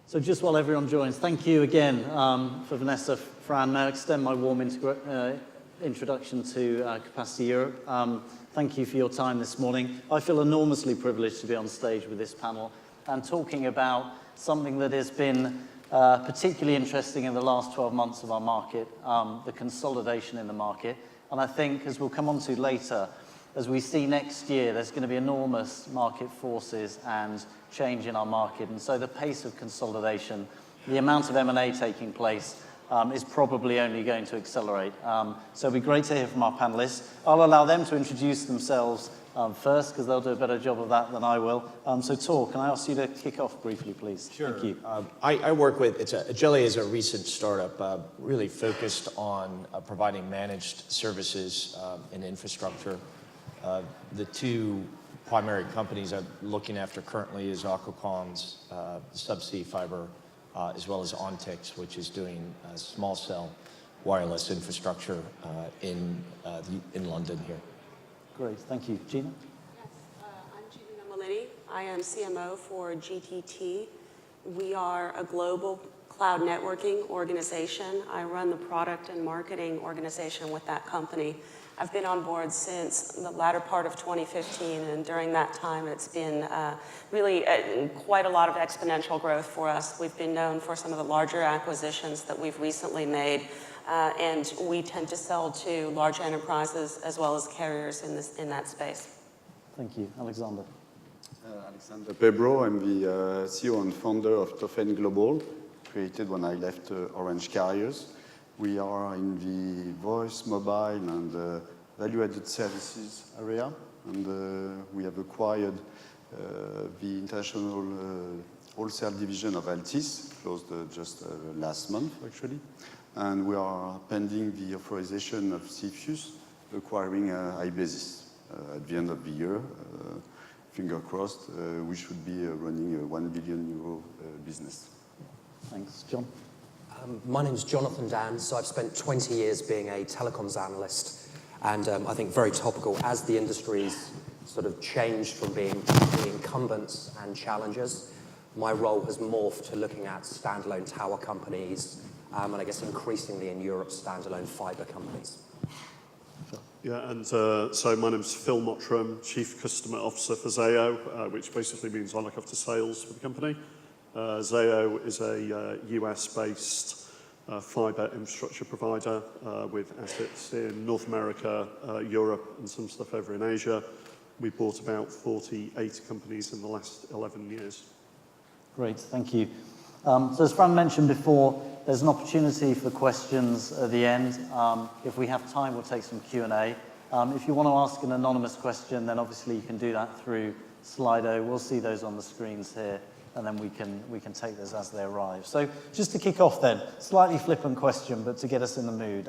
So just while everyone joins, thank you again for Vanessa, Fran. Now extend my warm introduction to Capacity Europe. Thank you for your time this morning. I feel enormously privileged to be on stage with this panel and talking about something that has been particularly interesting in the last 12 months of our market, the consolidation in the market. And I think, as we'll come on to later, as we see next year, there's going to be enormous market forces and change in our market. And so the pace of consolidation, the amount of M&A taking place, is probably only going to accelerate. So it'll be great to hear from our panelists. I'll allow them to introduce themselves first, because they'll do a better job of that than I will. So Thor, can I ask you to kick off briefly, please? Sure. Thank you. I work with, AGGELIA is a recent startup really focused on providing managed services in infrastructure. The two primary companies I'm looking after currently is Aquacom's subsea fiber, as well as Ontix, which is doing small cell wireless infrastructure in London here. Great, thank you. Gina? Yes, I'm Gina Nomellini. I am CMO for GTT. We are a global cloud networking organization. I run the product and marketing organization with that company. I've been on board since the latter part of 2015, and during that time it's been really quite a lot of exponential growth for us. We've been known for some of the larger acquisitions that we've recently made, and we tend to sell to large enterprises as well as carriers in that space. Thank you. Alexandre? Alexandre Pebereau. I'm the CEO and founder of TOFANE Global, created when I left Orange Carriers. We are in the voice, mobile, and value-added services area, and we have acquired the international wholesale division of Altis, closed just last month, actually. And we are pending the authorization of CFIUS, acquiring iBasis at the end of the year. Finger crossed, we should be running a €1 billion business. Thanks. John? My name is Jonathan Dann, so I've spent 20 years being a telecoms analyst, and I think very topical as the industry's sort of changed from being incumbents and challengers. My role has morphed to looking at standalone tower companies, and I guess increasingly in Europe, standalone fiber companies. Yeah, and so my name's Phil Mottram, Chief Customer Officer for ZAYO, which basically means I look after sales for the company. ZAYO is a US-based fiber infrastructure provider with assets in North America, Europe, and some stuff over in Asia. We bought about 48 companies in the last 11 years. Great, thank you. So as Fran mentioned before, there's an opportunity for questions at the end. If we have time, we'll take some Q&A. If you want to ask an anonymous question, then obviously you can do that through Slido. We'll see those on the screens here, and then we can take those as they arrive. So just to kick off then, slightly flippant question, but to get us in the mood.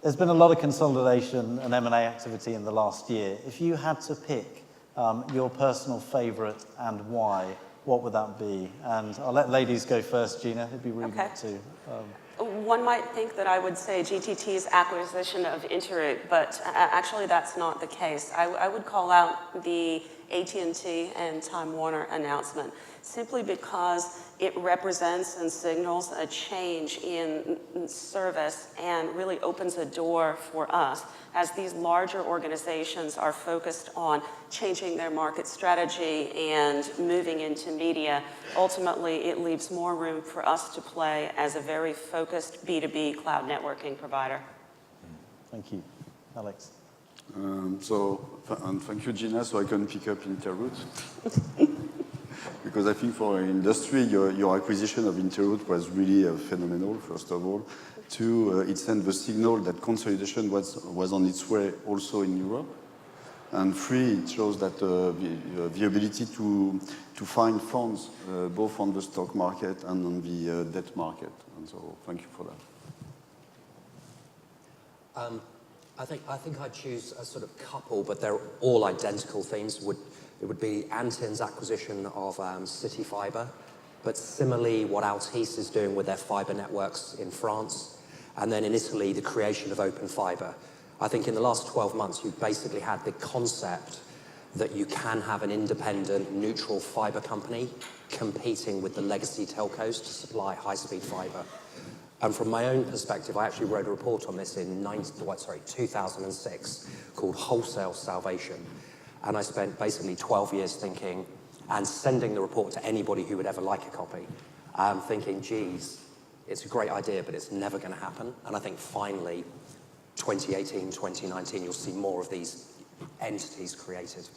There's been a lot of consolidation and M&A activity in the last year. If you had to pick your personal favorite and why, what would that be? And I'll let ladies go first, Gina. It'd be rude not to. One might think that I would say GTT's acquisition of Interoute, but actually that's not the case. I would call out the AT&T and Time Warner announcement, simply because it represents and signals a change in service and really opens a door for us as these larger organizations are focused on changing their market strategy and moving into media. Ultimately, it leaves more room for us to play as a very focused B2B cloud networking provider. Thank you. Alex? And thank you, Gina, so I can pick up Interoute. Because I think for our industry, your acquisition of Interoute was really phenomenal, first of all. Two, it sent the signal that consolidation was on its way also in Europe. And three, it shows that the ability to find funds both on the stock market and on the debt market. And so thank you for that. I think I'd choose a sort of couple, but they're all identical themes. It would be Antin's acquisition of City Fibre, but similarly what Altis is doing with their fibre networks in France, and then in Italy, the creation of Open Fibre. I think in the last 12 months, you've basically had the concept that you can have an independent, neutral fiber company competing with the legacy telcos to supply high-speed fiber. And from my own perspective, I actually wrote a report on this in 2006 called Wholesale Salvation. And I spent basically 12 years thinking and sending the report to anybody who would ever like a copy, thinking, geez, it's a great idea, but it's never going to happen. And I think finally, 2018, 2019, you'll see more of these entities created.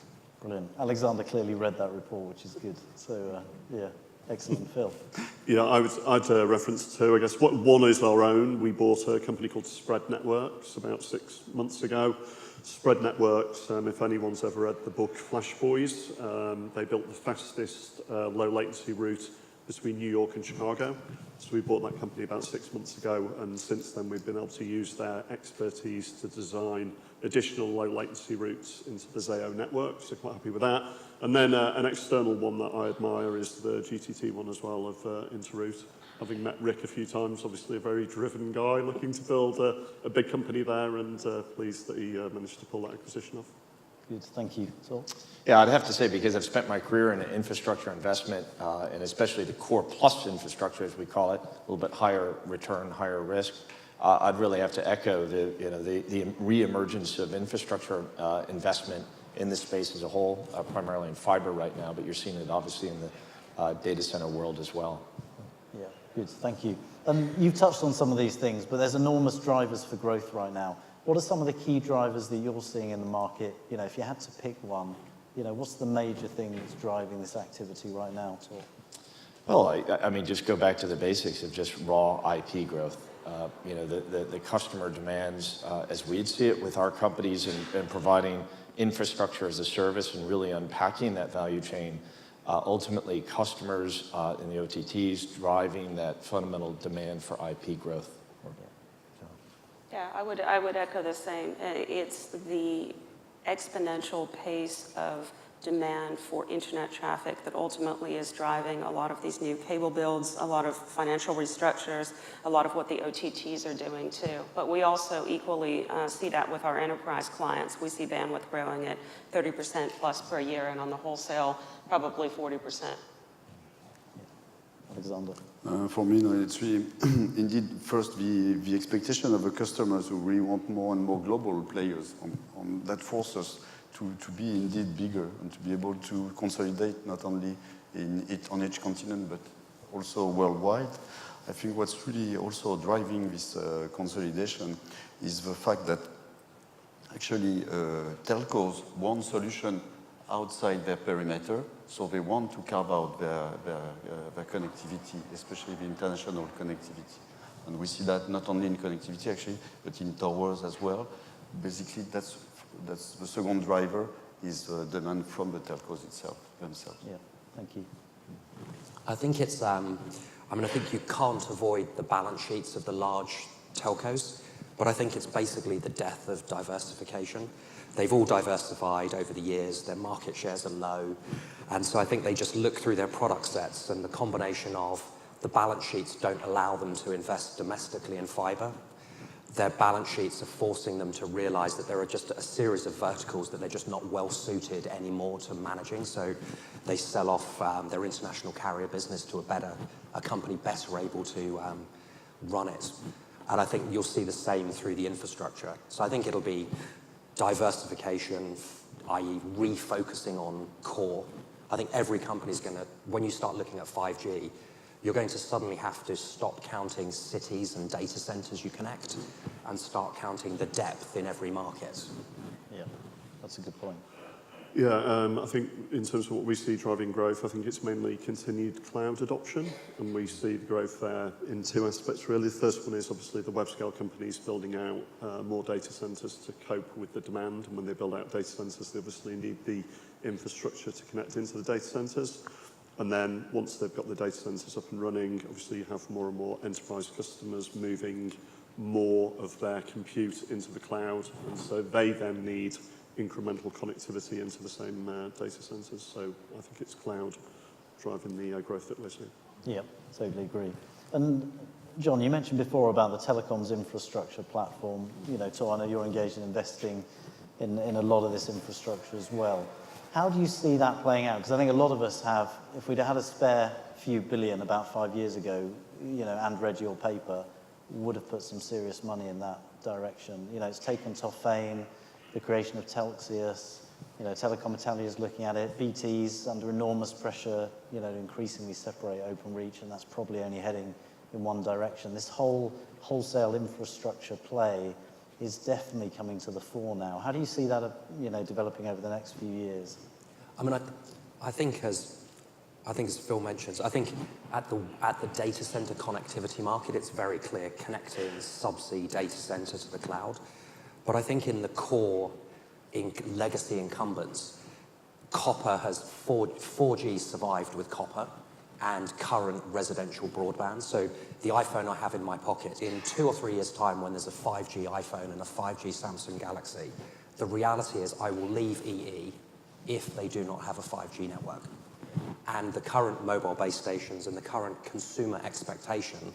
Brilliant. Alexandre clearly read that report, which is good. So, yeah, excellent. Phil. Yeah, I'd reference two, I guess. One is our own. We bought a company called Spread Networks about 6 months ago. Spread Networks, if anyone's ever read the book Flash Boys, they built the fastest low latency route between New York and Chicago. So we bought that company about 6 months ago, and since then we've been able to use their expertise to design additional low latency routes into the ZAYO network, so quite happy with that. And then an external one that I admire is the GTT one as well of Interroute. Having met Rick a few times, obviously a very driven guy looking to build a big company there, and pleased that he managed to pull that acquisition off. Good, thank you. Thor? Yeah, I'd have to say, because I've spent my career in infrastructure investment, and especially the core plus infrastructure, as we call it, a little bit higher return, higher risk, I'd really have to echo the re-emergence of infrastructure investment in this space as a whole, primarily in fiber right now, but you're seeing it obviously in the data center world as well. Yeah, good, thank you. You've touched on some of these things, but there's enormous drivers for growth right now. What are some of the key drivers that you're seeing in the market? You know, if you had to pick one, you know, what's the major thing that's driving this activity right now, Thor? Well, I mean, just go back to the basics of just raw IP growth. You know, the customer demands, as we'd see it with our companies and providing infrastructure as a service and really unpacking that value chain, ultimately customers in the OTTs driving that fundamental demand for IP growth. Yeah, I would echo the same. It's the exponential pace of demand for internet traffic that ultimately is driving a lot of these new cable builds, a lot of financial restructures, a lot of what the OTTs are doing too. But we also equally see that with our enterprise clients. We see bandwidth growing at 30% plus per year, and on the wholesale, probably 40%. Alexandre? For me, no, it's really indeed first the expectation of the customers who really want more and more global players on that forces us to be indeed bigger and to be able to consolidate not only on each continent but also worldwide. I think what's really also driving this consolidation is the fact that actually telcos want solution outside their perimeter, so they want to carve out their connectivity, especially the international connectivity. And we see that not only in connectivity actually, but in towers as well. Basically, that's the second driver is demand from the telcos themselves. Yeah, thank you. I think it's, I mean, I think you can't avoid the balance sheets of the large telcos, but I think it's basically the death of diversification. They've all diversified over the years, their market shares are low, and so I think they just look through their product sets, and the combination of the balance sheets don't allow them to invest domestically in fiber. Their balance sheets are forcing them to realize that there are just a series of verticals that they're just not well suited anymore to managing, so they sell off their international carrier business to a company better able to run it. And I think you'll see the same through the infrastructure. So I think it'll be diversification, i.e. refocusing on core. I think every company's going to, when you start looking at 5G, you're going to suddenly have to stop counting cities and data centers you connect and start counting the depth in every market. Yeah, that's a good point. Yeah, I think in terms of what we see driving growth, I think it's mainly continued cloud adoption, and we see the growth there in two aspects really. The first one is obviously the web scale companies building out more data centers to cope with the demand, and when they build out data centers, they obviously need the infrastructure to connect into the data centers. And then once they've got the data centers up and running, obviously you have more and more enterprise customers moving more of their compute into the cloud, and so they then need incremental connectivity into the same data centers. So I think it's cloud driving the growth that we're seeing. Yeah, totally agree. And John, you mentioned before about the Telecoms Infrastructure platform. You know, Thor, I know you're engaged in investing in a lot of this infrastructure as well. How do you see that playing out? Because I think a lot of us have, if we'd had a spare few billion about 5 years ago, and read your paper, would have put some serious money in that direction. It's taken TOFANE, the creation of Telxius, Telecom Italia is looking at it, BT's under enormous pressure, to increasingly separate Openreach, and that's probably only heading in one direction. This whole wholesale infrastructure play is definitely coming to the fore now. How do you see that, developing over the next few years? I mean, I think as Phil mentions, I think at the data center connectivity market, it's very clear connecting subsea data center to the cloud. But I think in the core, in legacy incumbents, copper has 4G survived with copper and current residential broadband. So the iPhone I have in my pocket, in 2 or 3 years' time when there's a 5G iPhone and a 5G Samsung Galaxy, the reality is I will leave EE if they do not have a 5G network. And the current mobile base stations and the current consumer expectation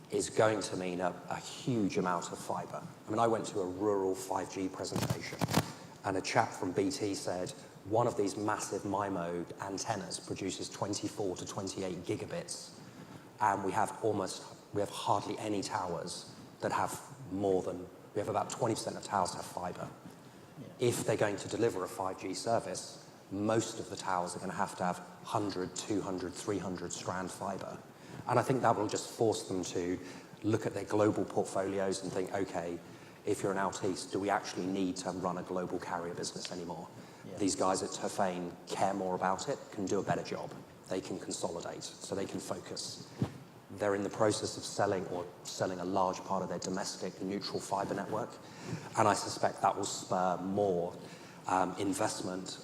is going to mean a huge amount of fiber. I mean, I went to a rural 5G presentation and a chap from BT said, one of these massive MIMO antennas produces 24 to 28 gigabits, and we have hardly any towers that have we have about 20% of towers have fiber. Yeah. If they're going to deliver a 5G service, most of the towers are going to have 100, 200, 300 strand fiber. And I think that will just force them to look at their global portfolios and think, okay, if you're an out east, do we actually need to run a global carrier business anymore? Yeah. These guys at TOFANE care more about it, can do a better job. They can consolidate, so they can focus. They're in the process of selling a large part of their domestic neutral fiber network. And I suspect that will spur more investment,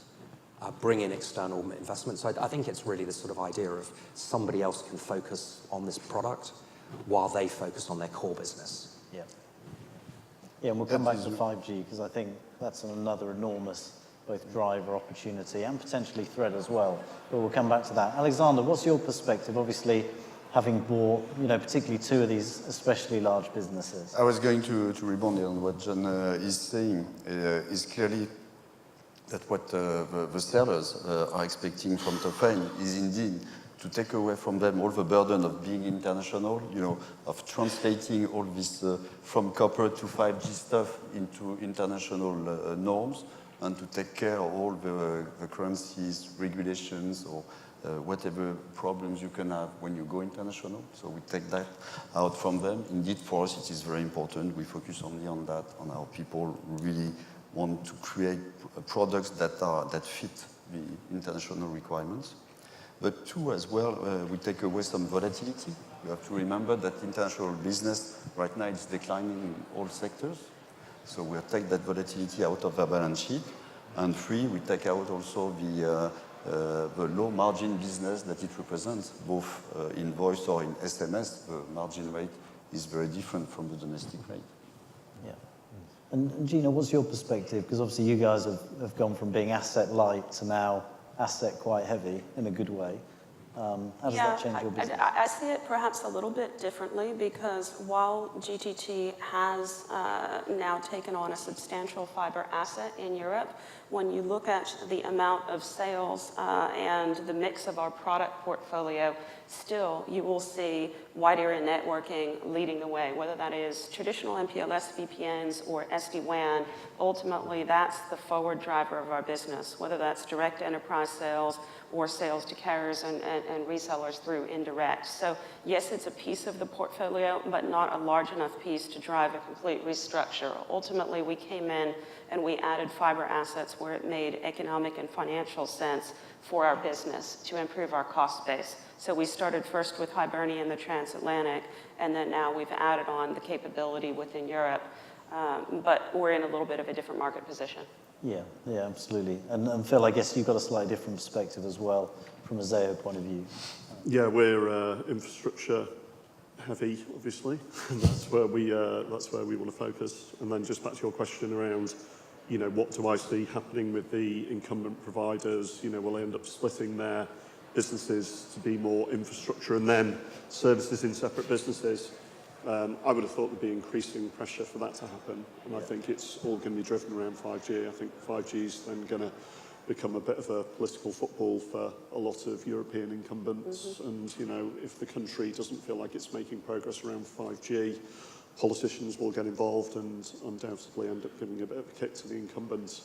bring in external investment. So I think it's really this sort of idea of somebody else can focus on this product while they focus on their core business. Yeah. Yeah, and we'll come back to 5G because I think that's another enormous both driver opportunity and potentially threat as well. But we'll come back to that. Alexandre, what's your perspective? Obviously, having bought, particularly two of these especially large businesses. I was going to rebound on what John is saying. Is clearly that what the sellers are expecting from TOFANE is indeed to take away from them all the burden of being international, of translating all this from copper to 5G stuff into international norms, and to take care of all the currencies, regulations, or whatever problems you can have when you go international. So we take that out from them. Indeed, for us, it is very important. We focus only on that, on our people who really want to create products that fit the international requirements. But two, as well, we take away some volatility. You have to remember that international business right now is declining in all sectors. So we'll take that volatility out of our balance sheet. And three, we take out also the low margin business that it represents, both in voice or in SMS. The margin rate is very different from the domestic rate. Yeah. And Gina, what's your perspective? Because obviously you guys have gone from being asset light to now asset quite heavy in a good way. How does that change your business? I see it perhaps a little bit differently because while GTT has now taken on a substantial fiber asset in Europe, when you look at the amount of sales and the mix of our product portfolio, still you will see wide area networking leading the way, whether that is traditional MPLS VPNs or SD-WAN. Ultimately, that's the forward driver of our business, whether that's direct enterprise sales or sales to carriers and resellers through indirect. So yes, it's a piece of the portfolio, but not a large enough piece to drive a complete restructure. Ultimately, we came in and we added fiber assets where it made economic and financial sense for our business to improve our cost base. So we started first with Hibernia and the transatlantic, and then now we've added on the capability within Europe. But we're in a little bit of a different market position. Yeah, absolutely. And Phil, I guess you've got a slightly different perspective as well from a ZAYO point of view. Yeah, we're infrastructure heavy, obviously, and that's where we want to focus. And then just back to your question around, what do I see happening with the incumbent providers? Will they end up splitting their businesses to be more infrastructure and then services in separate businesses? I would have thought there'd be increasing pressure for that to happen, and I think it's all going to be driven around 5G. I think 5G is then going to become a bit of a political football for a lot of European incumbents. And, you know, if the country doesn't feel like it's making progress around 5G, politicians will get involved and undoubtedly end up giving a bit of a kick to the incumbent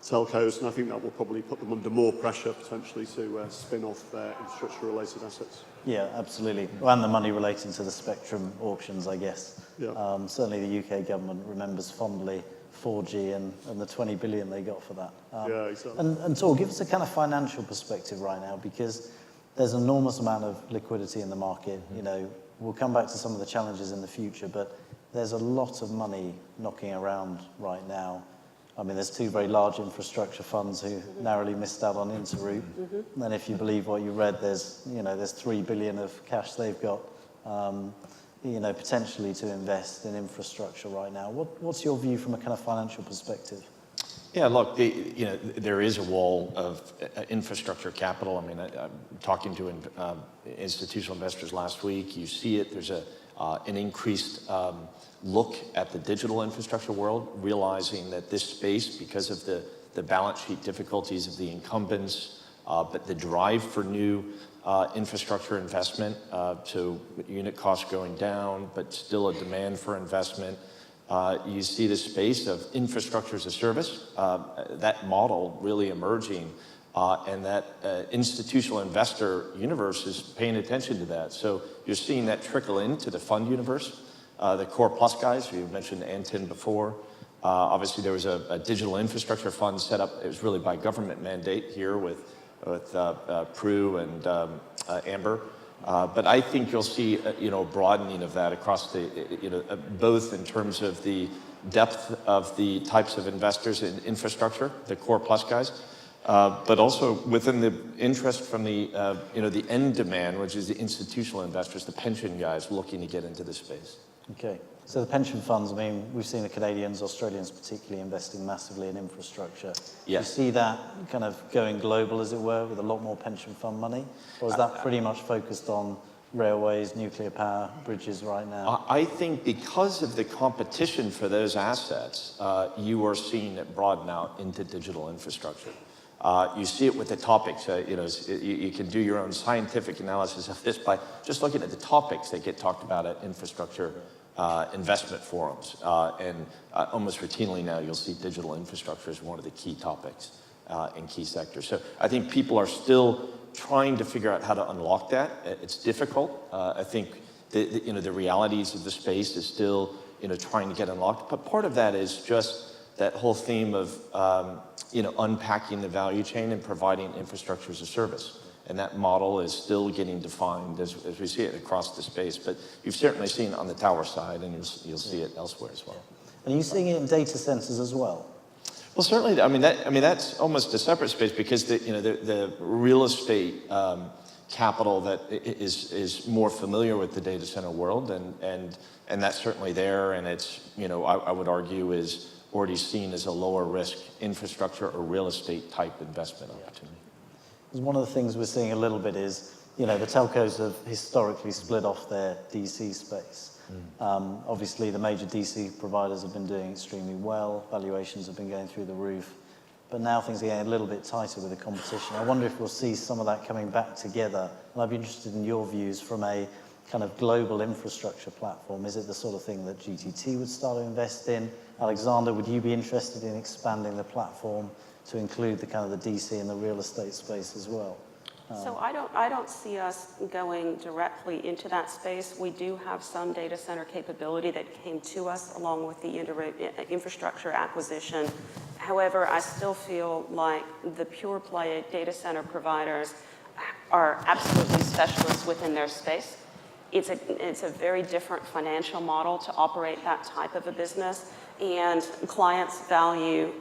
telcos, and I think that will probably put them under more pressure potentially to spin off their infrastructure-related assets. Yeah, absolutely. And the money relating to the spectrum auctions, I guess. Yeah. Certainly the UK government remembers fondly 4G and the 20 billion they got for that. Yeah, exactly. And Thor, give us a kind of financial perspective right now, because there's an enormous amount of liquidity in the market. You know, we'll come back to some of the challenges in the future, but there's a lot of money knocking around right now. I mean, there's two very large infrastructure funds who narrowly missed out on Interroute. And then if you believe what you read, there's 3 billion of cash they've got, potentially to invest in infrastructure right now. What's your view from a kind of financial perspective? Yeah, look, there is a wall of infrastructure capital. I mean, I'm talking to institutional investors last week. You see it. There's an increased look at the digital infrastructure world, realizing that this space, because of the balance sheet difficulties of the incumbents, but the drive for new infrastructure investment, so unit costs going down, but still a demand for investment. You see the space of infrastructure as a service, that model really emerging, and that institutional investor universe is paying attention to that. So you're seeing that trickle into the fund universe. The Core Plus guys, we mentioned Antin before. Obviously, there was a digital infrastructure fund set up. It was really by government mandate here with Prue and Amber. But I think you'll see, a broadening of that across both in terms of the depth of the types of investors in infrastructure, the Core Plus guys, but also within the interest from the end demand, which is the institutional investors, the pension guys looking to get into the space. Okay, so the pension funds, I mean, we've seen the Canadians, Australians particularly investing massively in infrastructure. Yes. Do you see that kind of going global, as it were, with a lot more pension fund money? Or is that pretty much focused on railways, nuclear power, bridges right now? I think because of the competition for those assets, you are seeing it broaden out into digital infrastructure. You see it with the topics. You can do your own scientific analysis of this by just looking at the topics that get talked about at infrastructure investment forums. And almost routinely now, you'll see digital infrastructure as one of the key topics in key sectors. So I think people are still trying to figure out how to unlock that. It's difficult. I think the realities of the space is still trying to get unlocked. But part of that is just that whole theme of unpacking the value chain and providing infrastructure as a service. And that model is still getting defined as we see it across the space. But you've certainly seen it on the tower side, and you'll see it elsewhere as well. And are you seeing it in data centers as well? Well, certainly. That's almost a separate space, because the real estate capital that is more familiar with the data center world, and that's certainly there. And it's I would argue is already seen as a lower risk infrastructure or real estate type investment opportunity. Because one of the things we're seeing a little bit is, the telcos have historically split off their DC space. Obviously, the major DC providers have been doing extremely well. Valuations have been going through the roof. But now things are getting a little bit tighter with the competition. I wonder if we'll see some of that coming back together. And I'd be interested in your views from a kind of global infrastructure platform. Is it the sort of thing that GTT would start to invest in? Alexandre, would you be interested in expanding the platform to include the kind of the DC and the real estate space as well? So I don't see us going directly into that space. We do have some data center capability that came to us along with the infrastructure acquisition. However, I still feel like the pure play data center providers are absolutely specialists within their space. It's a very different financial model to operate that type of a business, and clients value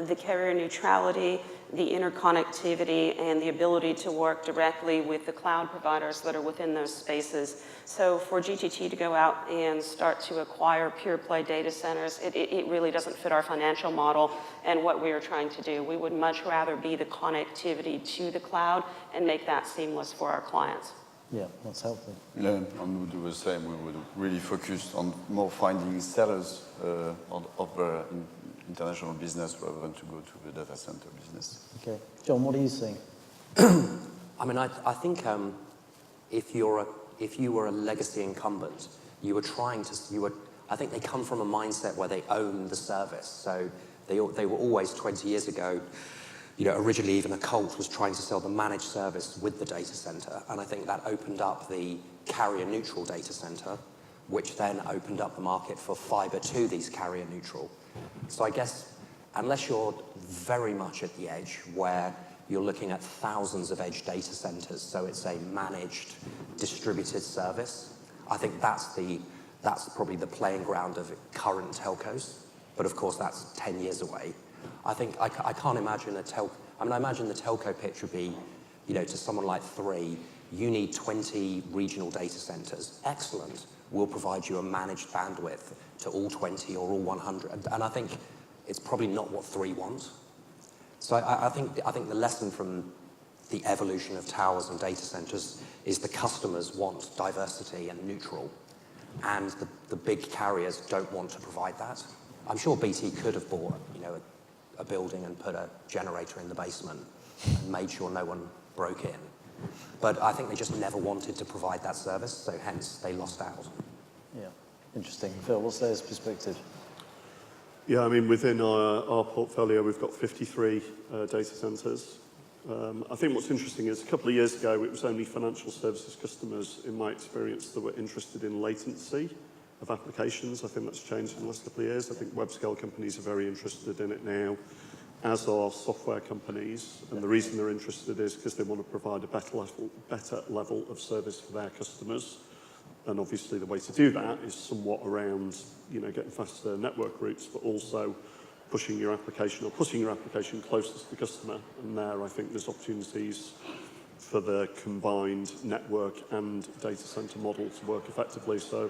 the carrier neutrality, the interconnectivity, and the ability to work directly with the cloud providers that are within those spaces. So for GTT to go out and start to acquire pure play data centers, it really doesn't fit our financial model and what we are trying to do. We would much rather be the connectivity to the cloud and make that seamless for our clients. Yeah, that's helpful. Yeah, and we would do the same. We would really focus on more finding sellers international business rather than to go to the data center business. Okay. John, what are you seeing? I mean, I think if you were a legacy incumbent, I think they come from a mindset where they own the service. So they were always 20 years ago, originally even a Colt was trying to sell the managed service with the data center. And I think that opened up the carrier neutral data center, which then opened up the market for fiber to these carrier neutral. So I guess unless you're very much at the edge where you're looking at thousands of edge data centers, so it's a managed, distributed service, I think that's probably the playing ground of current telcos. But of course, that's 10 years away. I think I can't imagine I imagine the telco pitch would be, to someone like Three, you need 20 regional data centers. Excellent. We'll provide you a managed bandwidth to all 20 or all 100. And I think it's probably not what Three wants. So I think the lesson from the evolution of towers and data centers is the customers want diversity and neutral, and the big carriers don't want to provide that. I'm sure BT could have bought, a building and put a generator in the basement and made sure no one broke in. But I think they just never wanted to provide that service, so hence they lost out. Yeah, interesting. Phil, what's their perspective? Yeah, I mean, within our portfolio, we've got 53 data centers. I think what's interesting is a couple of years ago, it was only financial services customers, in my experience, that were interested in latency of applications. I think that's changed in the last couple of years. I think web scale companies are very interested in it now, as are software companies. And the reason they're interested is because they want to provide a better level of service for their customers. And obviously the way to do that is somewhat around, getting faster network routes, but also pushing your application or putting your application closest to the customer. And there, I think there's opportunities for the combined network and data center model to work effectively. So,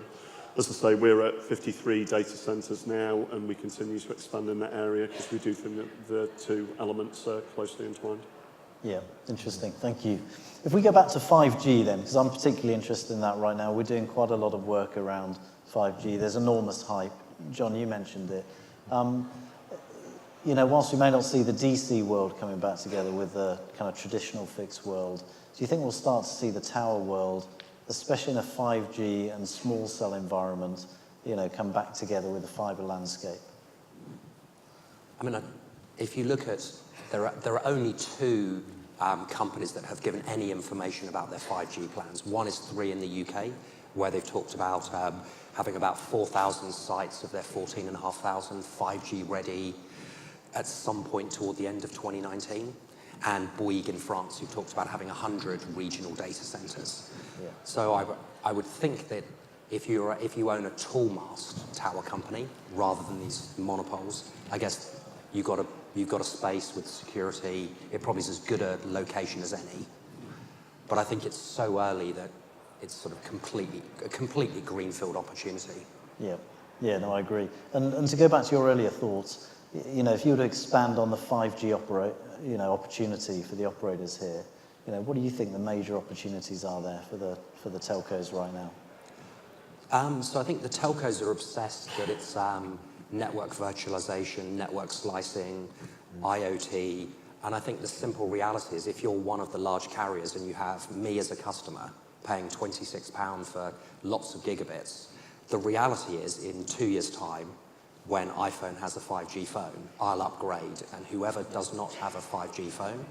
as I say, we're at 53 data centers now, and we continue to expand in that area because we do think that the two elements are closely entwined. Yeah, interesting. Thank you. If we go back to 5G then, because I'm particularly interested in that right now. We're doing quite a lot of work around 5G. There's enormous hype. John, you mentioned it. Whilst we may not see the DC world coming back together with the kind of traditional fixed world, do you think we'll start to see the tower world, especially in a 5G and small cell environment, come back together with the fiber landscape? I mean, if you look at, there are only two companies that have given any information about their 5G plans. One is Three in the UK, where they've talked about having about 4,000 sites of their 14,500 5G ready at some point toward the end of 2019. And Bouygues in France, who talked about having 100 regional data centers. Yeah. So I would think that if you own a tall mast tower company rather than these monopoles, I guess you've got a space with security. It probably is as good a location as any. But I think it's so early that it's sort of a completely greenfield opportunity. Yeah, no, I agree. And to go back to your earlier thoughts, if you were to expand on the 5G opportunity for the operators here, what do you think the major opportunities are there for the telcos right now? So I think the telcos are obsessed that it's network virtualization, network slicing, IoT, and I think the simple reality is if you're one of the large carriers and you have me as a customer paying £26 for lots of gigabits, the reality is in 2 years' time, when iPhone has a 5G phone, I'll upgrade, and whoever does not have a 5G phone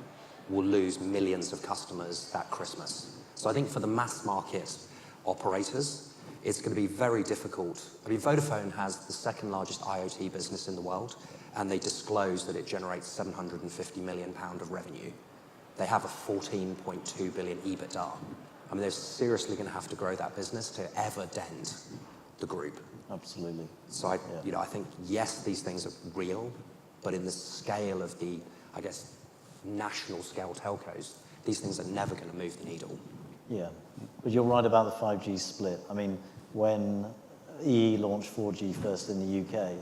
will lose millions of customers that Christmas. So I think for the mass market operators, it's going to be very difficult. I mean, Vodafone has the second largest IoT business in the world, and they disclose that it generates £750 million of revenue. They have a 14.2 billion EBITDA. I mean, they're seriously going to have to grow that business to ever dent the group. Absolutely. So I think, yes, these things are real, but in the scale of the, I guess, national scale telcos, these things are never going to move the needle. Yeah, but you're right about the 5G split. I mean, when EE launched 4G first in the UK,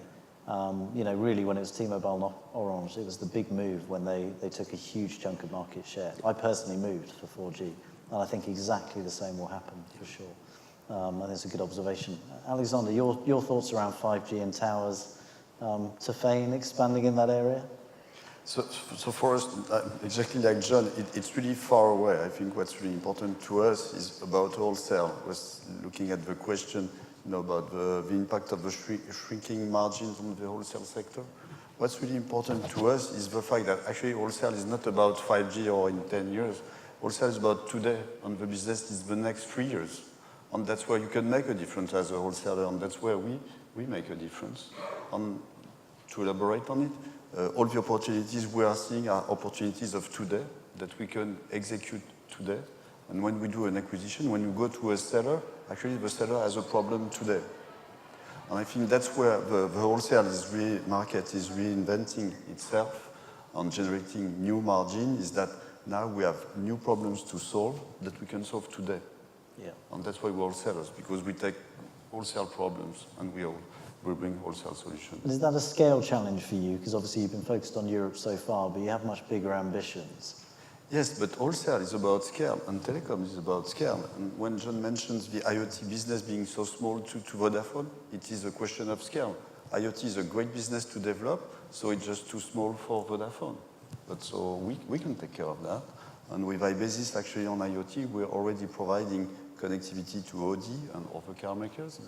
really when it was T-Mobile and Orange, it was the big move when they took a huge chunk of market share. I personally moved for 4G, and I think exactly the same will happen for sure. And it's a good observation. Alexandre, your thoughts around 5G and towers, TOFANE expanding in that area? So for us, exactly like John, it's really far away. I think what's really important to us is about wholesale. Was looking at the question, about the impact of the shrinking margins on the wholesale sector. What's really important to us is the fact that actually wholesale is not about 5G or in 10 years. Wholesale is about today, and the business is the next 3 years. And that's where you can make a difference as a wholesaler, and that's where we make a difference. And to elaborate on it, all the opportunities we are seeing are opportunities of today that we can execute today. And when we do an acquisition, when you go to a seller, actually the seller has a problem today. And I think that's where the wholesale market is reinventing itself and generating new margin, is that now we have new problems to solve that we can solve today. Yeah. And that's why we're wholesalers, because we take wholesale problems and we bring wholesale solutions. Is that a scale challenge for you? Because obviously you've been focused on Europe so far, but you have much bigger ambitions. Yes, but wholesale is about scale, and telecom is about scale. And when John mentions the IoT business being so small to Vodafone, it is a question of scale. IoT is a great business to develop, so it's just too small for Vodafone. But so we can take care of that. And with iBasis actually on IoT, we're already providing connectivity to OD and other car makers.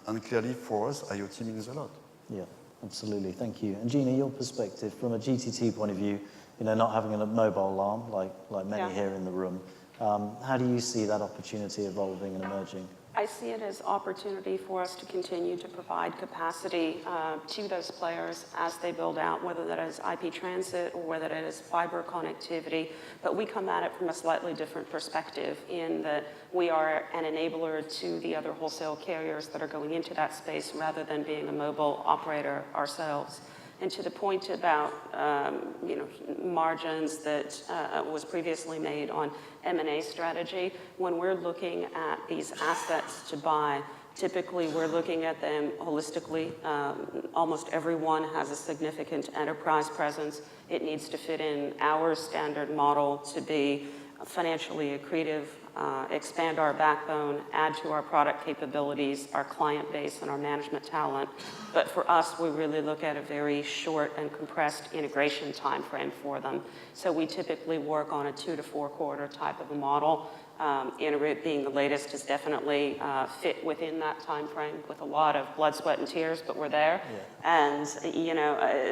And clearly for us, IoT means a lot. Yeah, absolutely. Thank you. And Gina, your perspective from a GTT point of view, not having a mobile alarm like many here in the room, how do you see that opportunity evolving and emerging? I see it as opportunity for us to continue to provide capacity to those players as they build out, whether that is IP transit or whether it is fiber connectivity. But we come at it from a slightly different perspective in that we are an enabler to the other wholesale carriers that are going into that space rather than being a mobile operator ourselves. And to the point about margins that was previously made on M&A strategy, when we're looking at these assets to buy, typically we're looking at them holistically. Almost everyone has a significant enterprise presence. It needs to fit in our standard model to be financially accretive, expand our backbone, add to our product capabilities, our client base, and our management talent. But for us, we really look at a very short and compressed integration time frame for them. So we typically work on a 2 to 4 quarter type of a model. Interit being the latest is definitely fit within that time frame with a lot of blood, sweat, and tears, but we're there. Yeah. And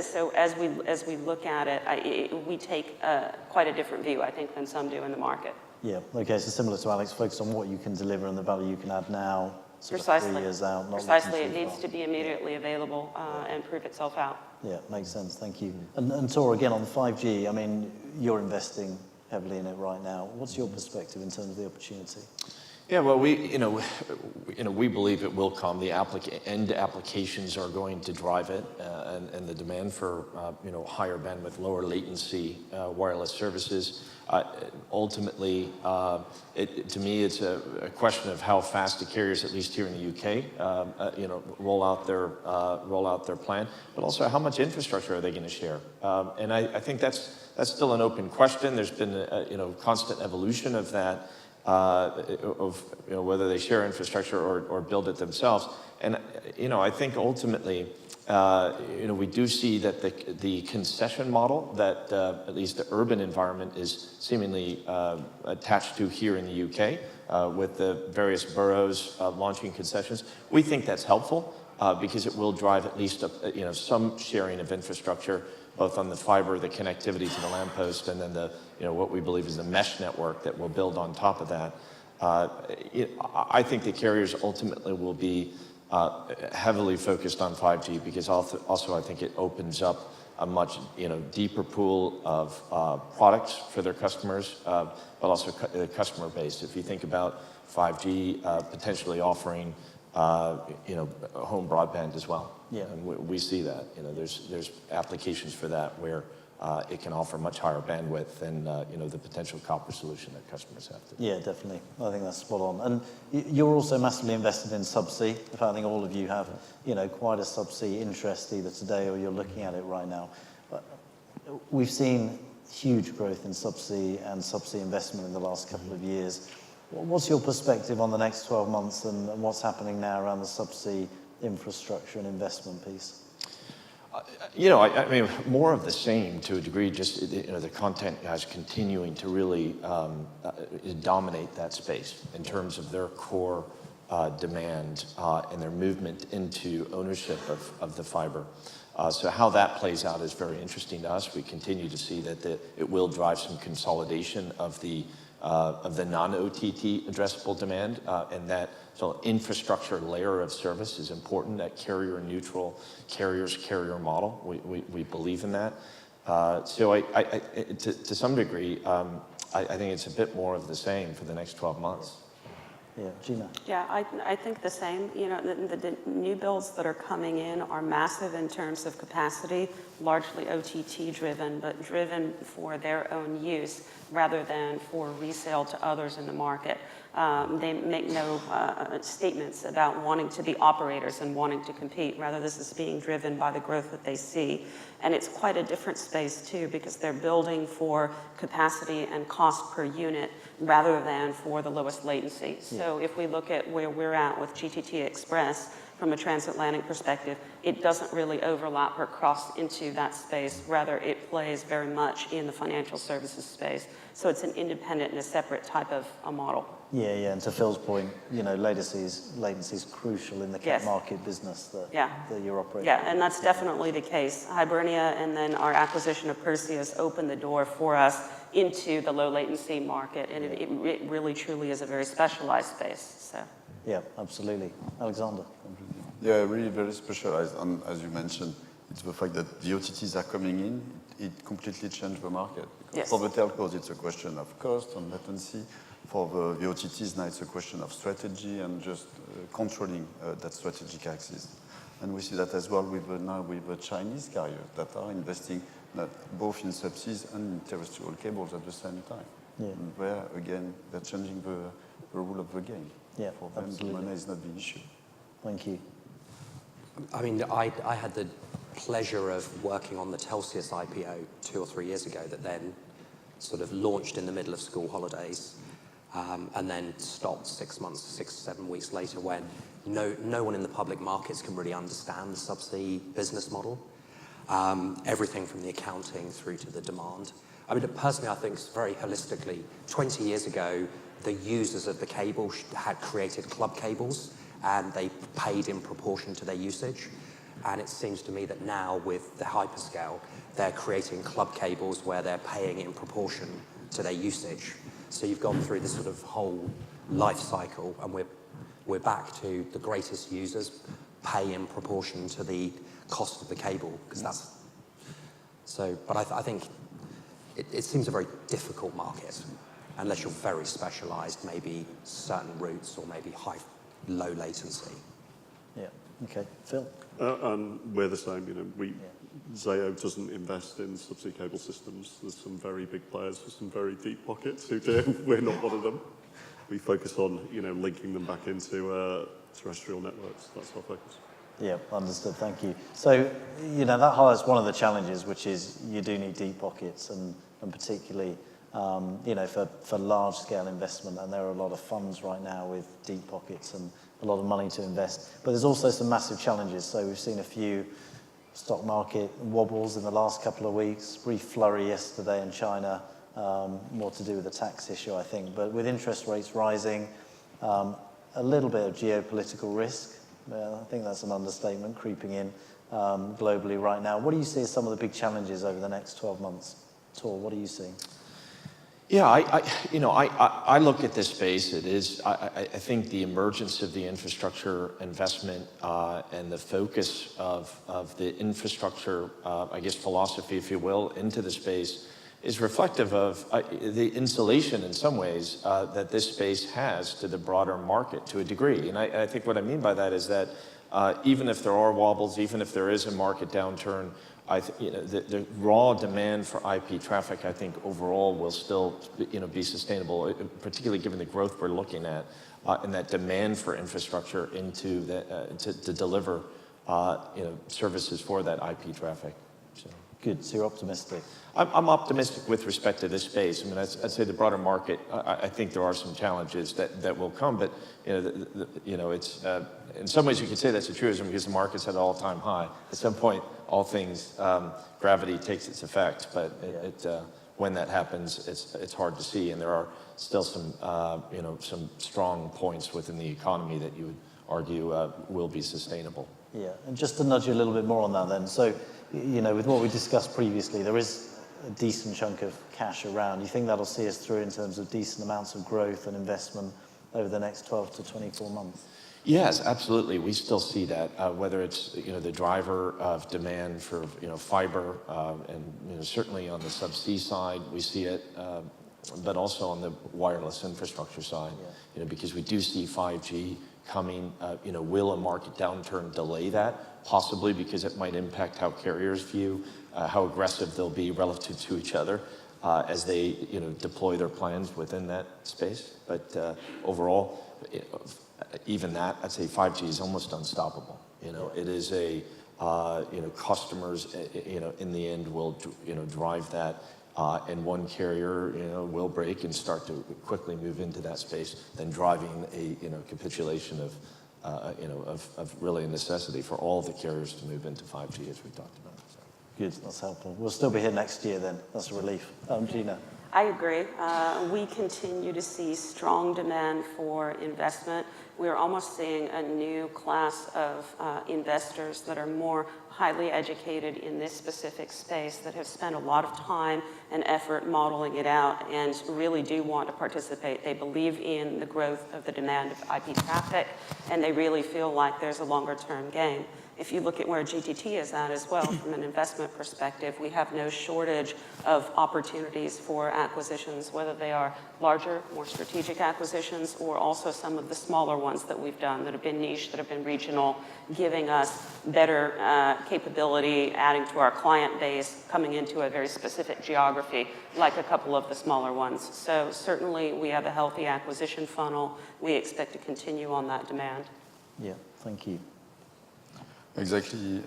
so as we look at it, we take quite a different view, I think, than some do in the market. Yeah. Okay. So similar to Alex, focus on what you can deliver and the value you can add now. Precisely. 3 years out. Not Precisely. It needs to be immediately available and prove itself out. Yeah, makes sense. Thank you. And Thor, again on 5G. I mean, you're investing heavily in it right now. What's your perspective in terms of the opportunity? Yeah, well, we believe it will come. The end applications are going to drive it, and the demand for higher bandwidth, lower latency wireless services. Ultimately, to me, it's a question of how fast the carriers, at least here in the UK, roll out their plan, but also how much infrastructure are they going to share? And I think that's still an open question. There's been a constant evolution of that. Whether they share infrastructure or build it themselves. And, I think ultimately, we do see that the concession model that at least the urban environment is seemingly attached to here in the UK with the various boroughs launching concessions. We think that's helpful because it will drive at least some sharing of infrastructure, both on the fiber, the connectivity to the lamppost, and then the what we believe is the mesh network that will build on top of that. I think the carriers ultimately will be heavily focused on 5G because also I think it opens up a much deeper pool of products for their customers, but also the customer base. If you think about 5G potentially offering home broadband as well. Yeah, and we see that. There's applications for that where it can offer much higher bandwidth than the potential copper solution that customers have to. Yeah, definitely. I think that's spot on. And you're also massively invested in subsea. In fact, I think all of you have quite a subsea interest either today or you're looking at it right now. But we've seen huge growth in subsea and subsea investment in the last couple of years. What's your perspective on the next 12 months and what's happening now around the subsea infrastructure and investment piece? I mean, more of the same to a degree. Just the content guys continuing to really dominate that space in terms of their core demand and their movement into ownership of the fiber. So how that plays out is very interesting to us. We continue to see that it will drive some consolidation of the non-OTT addressable demand, and that so infrastructure layer of service is important. That carrier neutral carrier model. We believe in that. So to some degree, I think it's a bit more of the same for the next 12 months. Yeah, Gina. Yeah, I think the same. The new builds that are coming in are massive in terms of capacity, largely OTT driven, but driven for their own use rather than for resale to others in the market. They make no statements about wanting to be operators and wanting to compete. Rather, this is being driven by the growth that they see. And it's quite a different space, too, because they're building for capacity and cost per unit rather than for the lowest latency. So if we look at where we're at with GTT Express, from a transatlantic perspective, it doesn't really overlap or cross into that space. Rather, it plays very much in the financial services space. So it's an independent and a separate type of a model. Yeah, and to Phil's point, latency is crucial in the cap market business that you're operating. Yeah, and that's definitely the case. Hibernia and then our acquisition of Perseus opened the door for us into the low latency market, and it really truly is a very specialized space. So. Yeah, absolutely. Alexandre. Yeah, really very specialized. And as you mentioned, it's the fact that the OTTs are coming in, it completely changed the market. Because for the telcos, it's a question of cost and latency. For the OTTs, now it's a question of strategy and just controlling that strategic axis. And we see that as well now with the Chinese carriers that are investing both in subseas and in terrestrial cables at the same time. Yeah. And where, again, they're changing the rule of the game. Yeah, for them, absolutely. money is not the issue. Thank you. I mean, I had the pleasure of working on the Telsius IPO 2 or 3 years ago that then sort of launched in the middle of school holidays and then stopped 6 months, 6 or 7 weeks later when no one in the public markets can really understand the subsea business model. Everything from the accounting through to the demand. I mean, personally, I think it's very holistically, 20 years ago, the users of the cable had created club cables and they paid in proportion to their usage. And it seems to me that now with the hyperscale, they're creating club cables where they're paying in proportion to their usage. So you've gone through this sort of whole life cycle, and we're back to the greatest users pay in proportion to the cost of the cable, because that's so. But I think it seems a very difficult market, unless you're very specialised, maybe certain routes or maybe low latency. Yeah. Okay. Phil. And we're the same. ZAYO doesn't invest in subsea cable systems. There's some very big players with some very deep pockets who do. We're not one of them. We focus on, linking them back into terrestrial networks. That's our focus. Yeah, understood. Thank you. So, that highlights one of the challenges, which is you do need deep pockets, and particularly, for large-scale investment, and there are a lot of funds right now with deep pockets and a lot of money to invest. But there's also some massive challenges. So we've seen a few stock market wobbles in the last couple of weeks, brief flurry yesterday in China, more to do with the tax issue, I think. But with interest rates rising, a little bit of geopolitical risk. I think that's an understatement, creeping in globally right now. What do you see as some of the big challenges over the next 12 months? Thor, what are you seeing? Yeah, I look at this space. It is, I think the emergence of the infrastructure investment and the focus of the infrastructure, philosophy, if you will, into the space is reflective of the insulation in some ways that this space has to the broader market to a degree. And I think what I mean by that is that even if there are wobbles, even if there is a market downturn, the raw demand for IP traffic, I think overall will still, be sustainable, particularly given the growth we're looking at, and that demand for infrastructure into to deliver, services for that IP traffic. So. Good. So you're optimistic. I'm optimistic with respect to this space. I mean, I'd say the broader market. I think there are some challenges that will come, but it's in some ways you could say that's a truism because the market's at an all-time high. At some point, all things, gravity takes its effect, but when that happens, it's hard to see, and there are still some, some strong points within the economy that you would argue will be sustainable. Yeah, and just to nudge you a little bit more on that then. So, with what we discussed previously, there is a decent chunk of cash around. You think that'll see us through in terms of decent amounts of growth and investment over the next 12 to 24 months? Yes, absolutely. We still see that, whether it's the driver of demand for fiber, and certainly on the subsea side we see it, but also on the wireless infrastructure side, because we do see 5G coming. Will a market downturn delay that? Possibly, because it might impact how carriers view how aggressive they'll be relative to each other as they deploy their plans within that space. But overall, even that, I'd say 5G is almost unstoppable. It is a customers in the end will drive that, and one carrier will break and start to quickly move into that space, then driving a capitulation of really a necessity for all the carriers to move into 5G, as we talked about. So. Good, that's helpful. We'll still be here next year then. That's a relief. Gina. I agree. We continue to see strong demand for investment. We're almost seeing a new class of investors that are more highly educated in this specific space, that have spent a lot of time and effort modeling it out and really do want to participate. They believe in the growth of the demand of IP traffic, and they really feel like there's a longer-term game. If you look at where GTT is at as well, from an investment perspective, we have no shortage of opportunities for acquisitions, whether they are larger, more strategic acquisitions, or also some of the smaller ones that we've done that have been niche, that have been regional, giving us better capability, adding to our client base, coming into a very specific geography, like a couple of the smaller ones. So certainly we have a healthy acquisition funnel. We expect to continue on that demand. Yeah, thank you. Exactly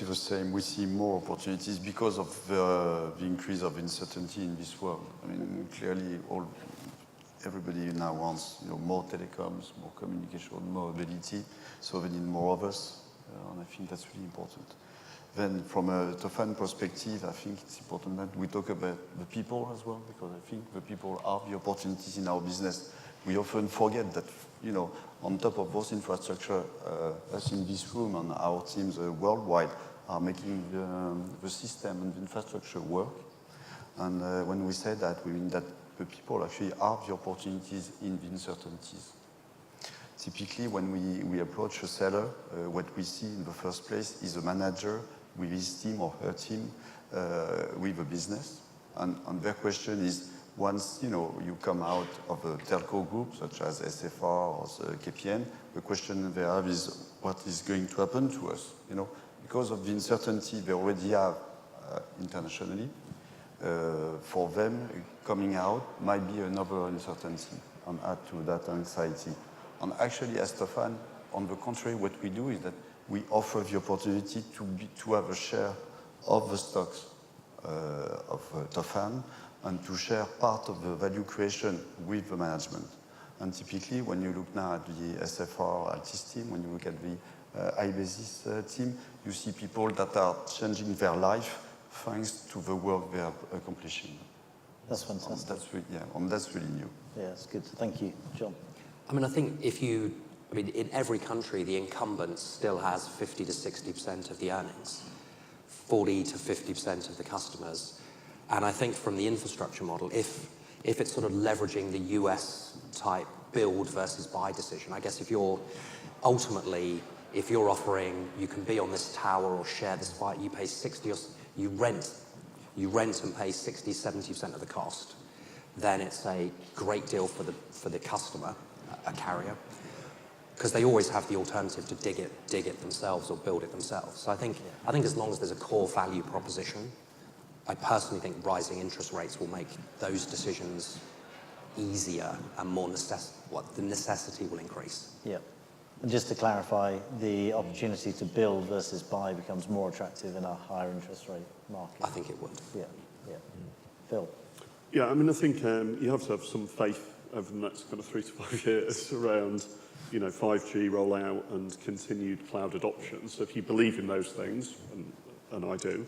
the same. We see more opportunities because of the increase of uncertainty in this world. I mean, clearly, everybody now wants more telecoms, more communication, more mobility, so they need more of us, and I think that's really important. Then, from a TOFANE perspective, I think it's important that we talk about the people as well, because I think the people are the opportunities in our business. We often forget that, on top of those infrastructure, us in this room and our teams worldwide are making the system and the infrastructure work. And when we say that, we mean that the people actually are the opportunities in the uncertainties. Typically, when we approach a seller, what we see in the first place is a manager with his team or her team with a business. And their question is, once you come out of a telco group such as SFR or KPN, the question they have is, what is going to happen to us? Because of the uncertainty they already have internationally, for them coming out might be another uncertainty and add to that anxiety. And actually, as TOFANE, on the contrary, what we do is that we offer the opportunity to have a share of the stocks of TOFANE, and to share part of the value creation with the management. And typically, when you look now at the SFR Altis team, when you look at the iBasis team, you see people that are changing their life thanks to the work they are accomplishing. That's fantastic. That's really new. Yeah, that's good. Thank you. John. I mean, I think in every country, the incumbent still has 50 to 60% of the earnings, 40 to 50% of the customers. And I think from the infrastructure model, if it's sort of leveraging the US type build versus buy decision, I guess if you're offering, you can be on this tower or share this site, you pay 60 or you rent and pay 60, 70% of the cost, then it's a great deal for the customer, a carrier, because they always have the alternative to dig it themselves or build it themselves. So I think as long as there's a core value proposition, I personally think rising interest rates will make those decisions easier and more the necessity will increase. Yeah. And just to clarify, the opportunity to build versus buy becomes more attractive in a higher interest rate market. I think it would. Yeah. Phil. Yeah, I mean, I think you have to have some faith over the next kind of 3 to 5 years around, 5G rollout and continued cloud adoption. So if you believe in those things, and and I do,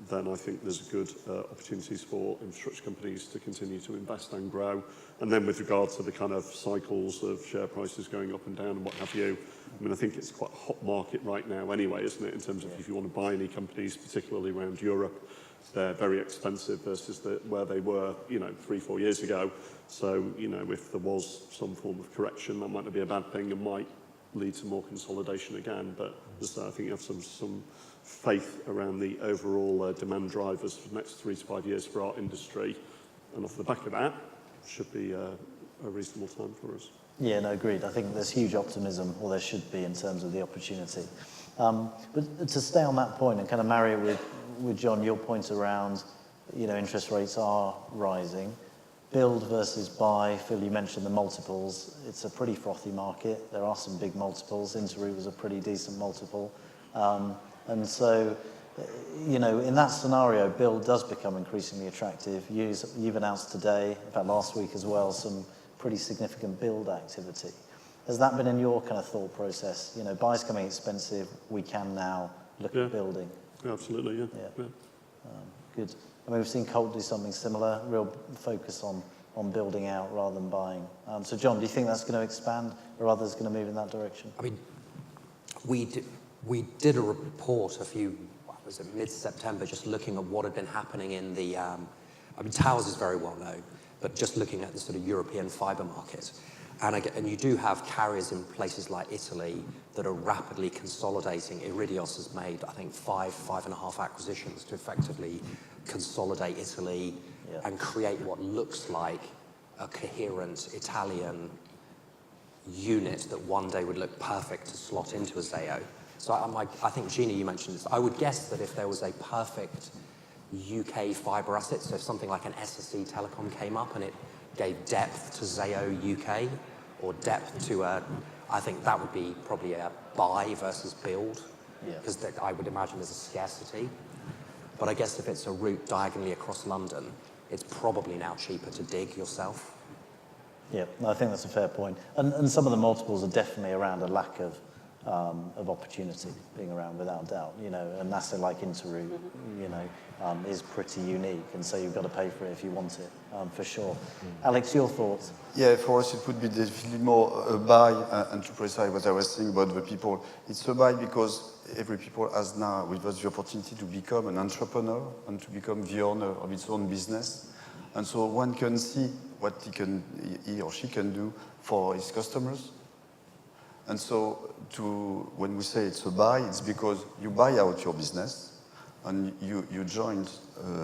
then I think there's good opportunities for infrastructure companies to continue to invest and grow. And then with regard to the kind of cycles of share prices going up and down and what have you, I mean, I think it's quite a hot market right now anyway, isn't it, in terms of if you want to buy any companies, particularly around Europe, they're very expensive versus where they were, 3-4 years ago. So, if there was some form of correction, that might not be a bad thing and might lead to more consolidation again. But as I think you have some faith around the overall demand drivers for the next 3 to 5 years for our industry. And off the back of that, should be a reasonable time for us. Yeah, no, agreed. I think there's huge optimism, or there should be, in terms of the opportunity. But to stay on that point and kind of marry it with John, your point around, interest rates are rising. Build versus buy, Phil, you mentioned the multiples. It's a pretty frothy market. There are some big multiples. Interroute was a pretty decent multiple. And so, in that scenario, build does become increasingly attractive. You've announced today, in fact last week as well, some pretty significant build activity. Has that been in your kind of thought process? Buy's coming expensive, we can now look at building. Yeah, absolutely, yeah. Good. I mean, we've seen Colt do something similar, real focus on building out rather than buying. So John, do you think that's going to expand, or are others going to move in that direction? I mean, we did a report mid-September, just looking at what had been happening in the, towers is very well known, but just looking at the sort of European fibre market. And you do have carriers in places like Italy that are rapidly consolidating. Iridios has made, I think, 5.5 acquisitions to effectively consolidate Italy and create what looks like a coherent Italian unit that one day would look perfect to slot into a ZAYO. So I think, Gina, you mentioned this. I would guess that if there was a perfect UK fibre asset, so if something like an SSE Telecom came up and it gave depth to ZAYO UK or depth to I think that would be probably a buy versus build, because I would imagine there's a scarcity. But I guess if it's a route diagonally across London, it's probably now cheaper to dig yourself. Yeah, I think that's a fair point. And some of the multiples are definitely around a lack of opportunity being around, without doubt. An asset like Interroute, is pretty unique, and so you've got to pay for it if you want it, for sure. Alex, your thoughts? Yeah, for us it would be definitely more a buy, and to precise what I was saying about the people, it's a buy because every people has now with us the opportunity to become an entrepreneur and to become the owner of its own business. And so one can see what he or she can do for his customers. And so when we say it's a buy, it's because you buy out your business and you joined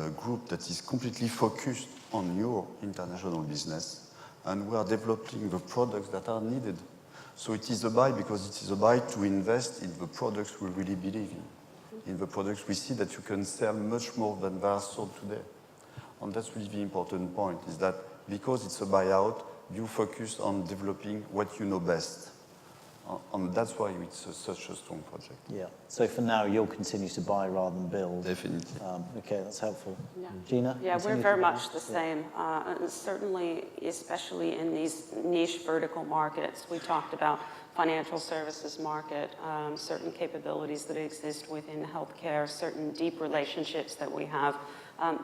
a group that is completely focused on your international business, and we are developing the products that are needed. So it is a buy because it is a buy to invest in the products we really believe in the products we see that you can sell much more than they are sold today. And that's really the important point, is that because it's a buyout, you focus on developing what you know best. And that's why it's such a strong project. Yeah. So for now, you'll continue to buy rather than build. Definitely. Okay, that's helpful. Yeah. Gina? Yeah, we're very much the same. Certainly, especially in these niche vertical markets. We talked about financial services market, certain capabilities that exist within healthcare, certain deep relationships that we have.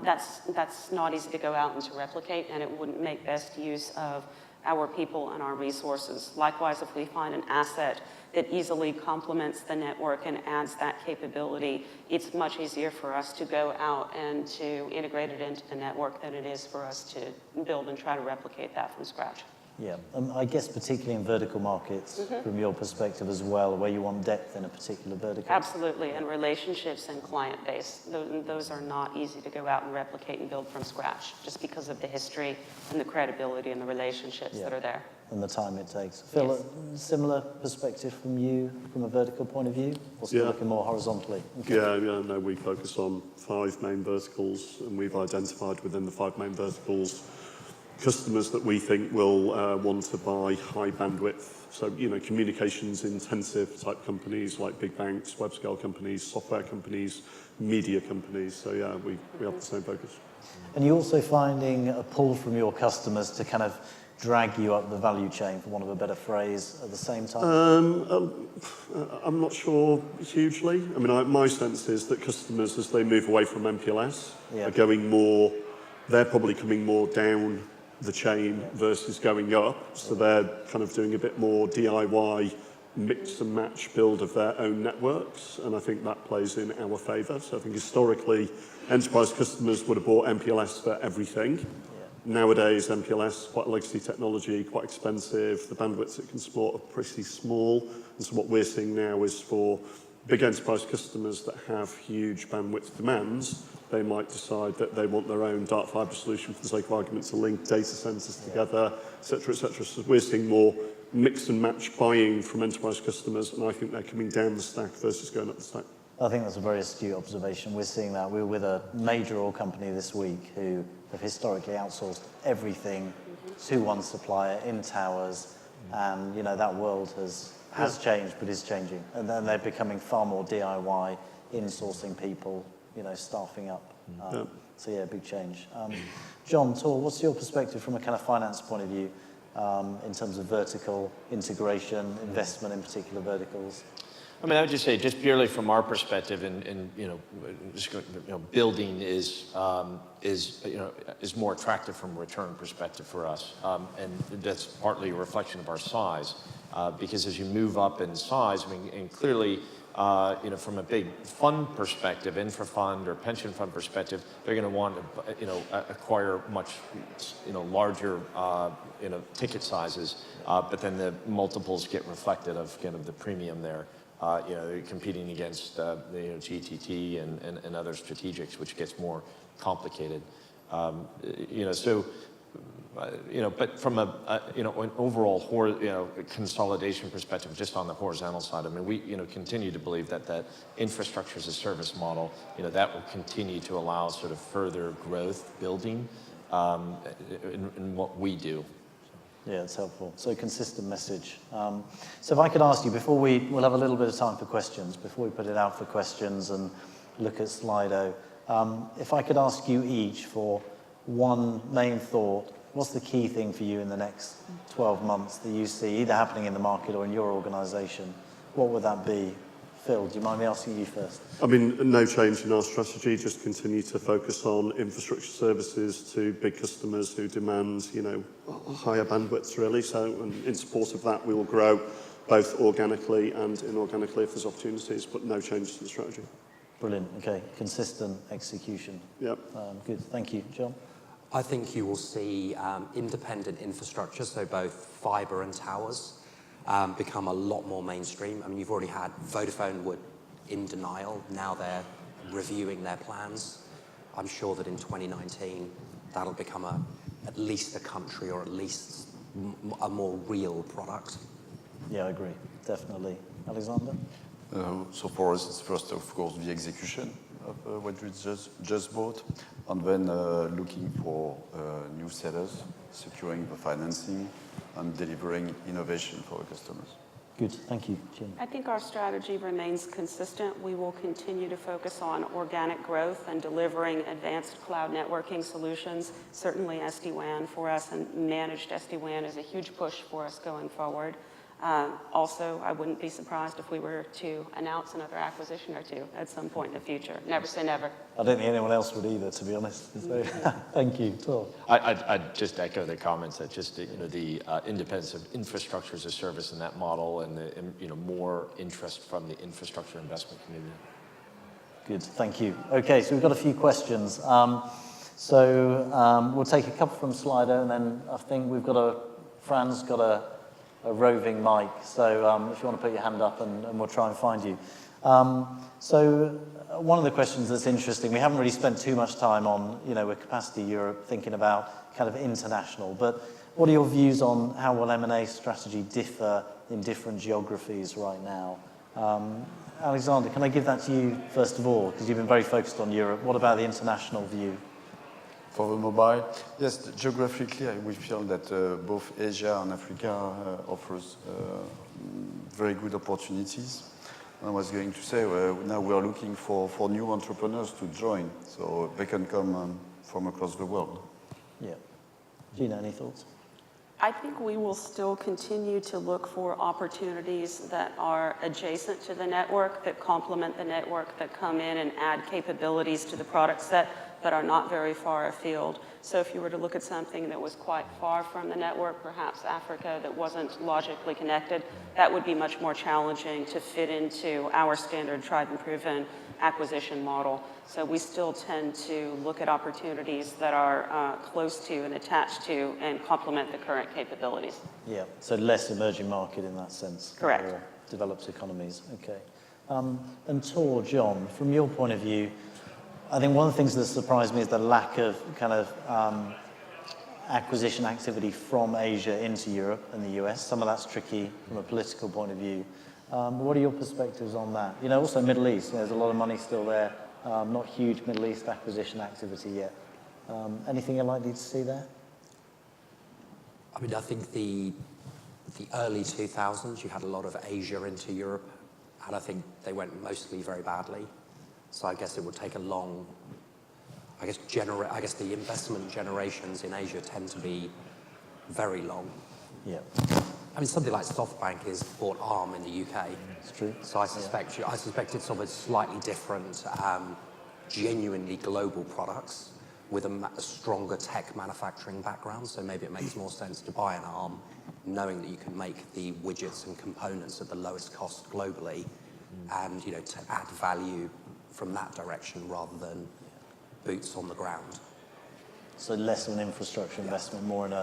That's not easy to go out and to replicate, and it wouldn't make best use of our people and our resources. Likewise, if we find an asset that easily complements the network and adds that capability, it's much easier for us to go out and to integrate it into the network than it is for us to build and try to replicate that from scratch. Yeah, I guess particularly in vertical markets, from your perspective as well, where you want depth in a particular vertical. Absolutely, and relationships and client base. Those are not easy to go out and replicate and build from scratch, just because of the history and the credibility and the relationships that are there. And the time it takes. Phil, a similar perspective from you, from a vertical point of view? Or still looking more horizontally? Okay. No, we focus on 5 main verticals, and we've identified within the 5 main verticals customers that we think will want to buy high bandwidth. So, communications intensive type companies like big banks, web scale companies, software companies, media companies. So yeah, we have the same focus. And you're also finding a pull from your customers to kind of drag you up the value chain, for want of a better phrase, at the same time? I'm not sure hugely. I mean, my sense is that customers, as they move away from MPLS, are going more, they're probably coming more down the chain versus going up. So they're kind of doing a bit more DIY, mix and match build of their own networks. And I think that plays in our favour. So I think historically, enterprise customers would have bought MPLS for everything. Nowadays, MPLS, quite a legacy technology, quite expensive. The bandwidths it can support are pretty small. And so what we're seeing now is for big enterprise customers that have huge bandwidth demands, they might decide that they want their own dark fibre solution for the sake of argument to link data centres together, et cetera, et cetera. So we're seeing more mix and match buying from enterprise customers, and I think they're coming down the stack versus going up the stack. I think that's a very astute observation. We're seeing that. We were with a major oil company this week who have historically outsourced everything to one supplier in towers, and you know that world has changed, but is changing. And then they're becoming far more DIY, in-sourcing people, you know, staffing up. So yeah, big change. John, Thor, what's your perspective from a kind of finance point of view in terms of vertical integration, investment in particular verticals? I mean, I would just say, just purely from our perspective, and you know, building is more attractive from a return perspective for us, and that's partly a reflection of our size, because as you move up in size, I mean, and clearly, from a big fund perspective, infra fund or pension fund perspective, they're going to want to, acquire much, larger, ticket sizes, but then the multiples get reflected of kind of the premium there. They're competing against GTT and other strategics, which gets more complicated. But from an overall consolidation perspective, just on the horizontal side, I mean, we continue to believe that infrastructure as a service model, that will continue to allow sort of further growth building in what we do. Yeah, it's helpful. So consistent message. So if I could ask you, we'll have a little bit of time for questions, before we put it out for questions and look at Slido. If I could ask you each for one main thought, what's the key thing for you in the next 12 months that you see either happening in the market or in your organisation? What would that be? Phil, do you mind me asking you first? I mean, no change in our strategy, just continue to focus on infrastructure services to big customers who demand, higher bandwidths really. So in support of that, we will grow both organically and inorganically if there's opportunities, but no change to the strategy. Brilliant, okay. Consistent execution. Yep. Good, thank you. John? I think you will see independent infrastructure, so both fibre and towers, become a lot more mainstream. I mean, you've already had Vodafone were in denial. Now they're reviewing their plans. I'm sure that in 2019, that'll become at least a country or at least a more real product. Yeah, I agree, definitely. Alexandre? So for us, it's first, of course, the execution of what we just bought, and then looking for new sellers, securing the financing, and delivering innovation for our customers. Good, thank you. Jim? I think our strategy remains consistent. We will continue to focus on organic growth and delivering advanced cloud networking solutions. Certainly SD-WAN for us, and managed SD-WAN is a huge push for us going forward. Also, I wouldn't be surprised if we were to announce another acquisition or two at some point in the future. Never say never. I don't think anyone else would either, to be honest. So, thank you. Thor? I'd just echo the comments that just the independence of infrastructure as a service in that model, and the more interest from the infrastructure investment community. Good, thank you. Okay, so we've got a few questions. We'll take a couple from Slido, and then I think Fran's got a roving mic, so if you want to put your hand up and we'll try and find you. So one of the questions that's interesting, we haven't really spent too much time on, with Capacity Europe, thinking about kind of international, but what are your views on how will M&A strategy differ in different geographies right now? Alexandre, can I give that to you first of all, because you've been very focused on Europe. What about the international view? For the mobile, yes, geographically, we feel that both Asia and Africa offers very good opportunities. I was going to say, now we are looking for new entrepreneurs to join, so they can come from across the world. Yeah. Gina, any thoughts? I think we will still continue to look for opportunities that are adjacent to the network, that complement the network, that come in and add capabilities to the product set, but are not very far afield. So if you were to look at something that was quite far from the network, perhaps Africa, that wasn't logically connected, that would be much more challenging to fit into our standard tried and proven acquisition model. So we still tend to look at opportunities that are close to and attached to and complement the current capabilities. Yeah, so less emerging market in that sense. Correct. Or developed economies, okay. And Thor, John, from your point of view, I think one of the things that surprised me is the lack of kind of acquisition activity from Asia into Europe and the US. Some of that's tricky from a political point of view. What are your perspectives on that? You know, also Middle East, there's a lot of money still there. Not huge Middle East acquisition activity yet. Anything you're likely to see there? I mean, I think the early 2000s, you had a lot of Asia into Europe, and I think they went mostly very badly. So I guess it would take a long, I guess the investment generations in Asia tend to be very long. Yeah. I mean, something like SoftBank is bought Arm in the UK. It's true. So I suspect it's of a slightly different, genuinely global products with a stronger tech manufacturing background. So maybe it makes more sense to buy an Arm, knowing that you can make the widgets and components at the lowest cost globally, and to add value from that direction rather than boots on the ground. So less of an infrastructure investment, more in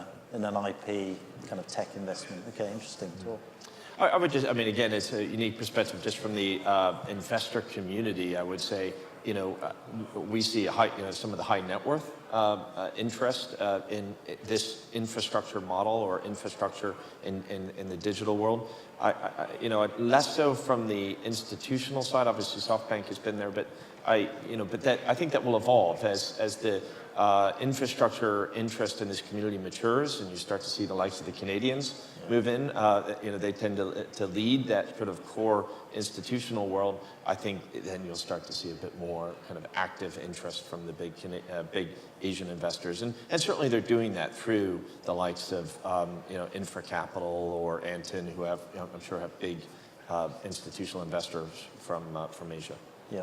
an IP kind of tech investment. Okay, interesting. I would just, I mean, again, it's a unique perspective just from the investor community. I would say, we see some of the high net worth interest in this infrastructure model or infrastructure in the digital world. Less so from the institutional side. Obviously, SoftBank has been there, but I think that will evolve as the infrastructure interest in this community matures, and you start to see the likes of the Canadians move in. They tend to lead that sort of core institutional world. I think then you'll start to see a bit more kind of active interest from the big Asian investors, and certainly they're doing that through the likes of Infra Capital or Antin, who have I'm sure have big institutional investors from Asia. Yeah,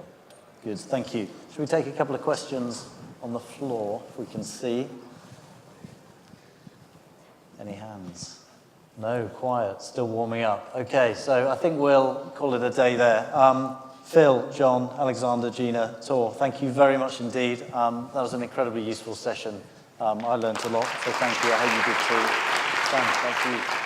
good. Thank you. Should we take a couple of questions on the floor, if we can see? Any hands? No, quiet, still warming up. Okay, so I think we'll call it a day there. Phil, John, Alexandre, Gina, Thor, thank you very much indeed. That was an incredibly useful session. I learned a lot, so thank you. I hope you did too. Dann, thank you.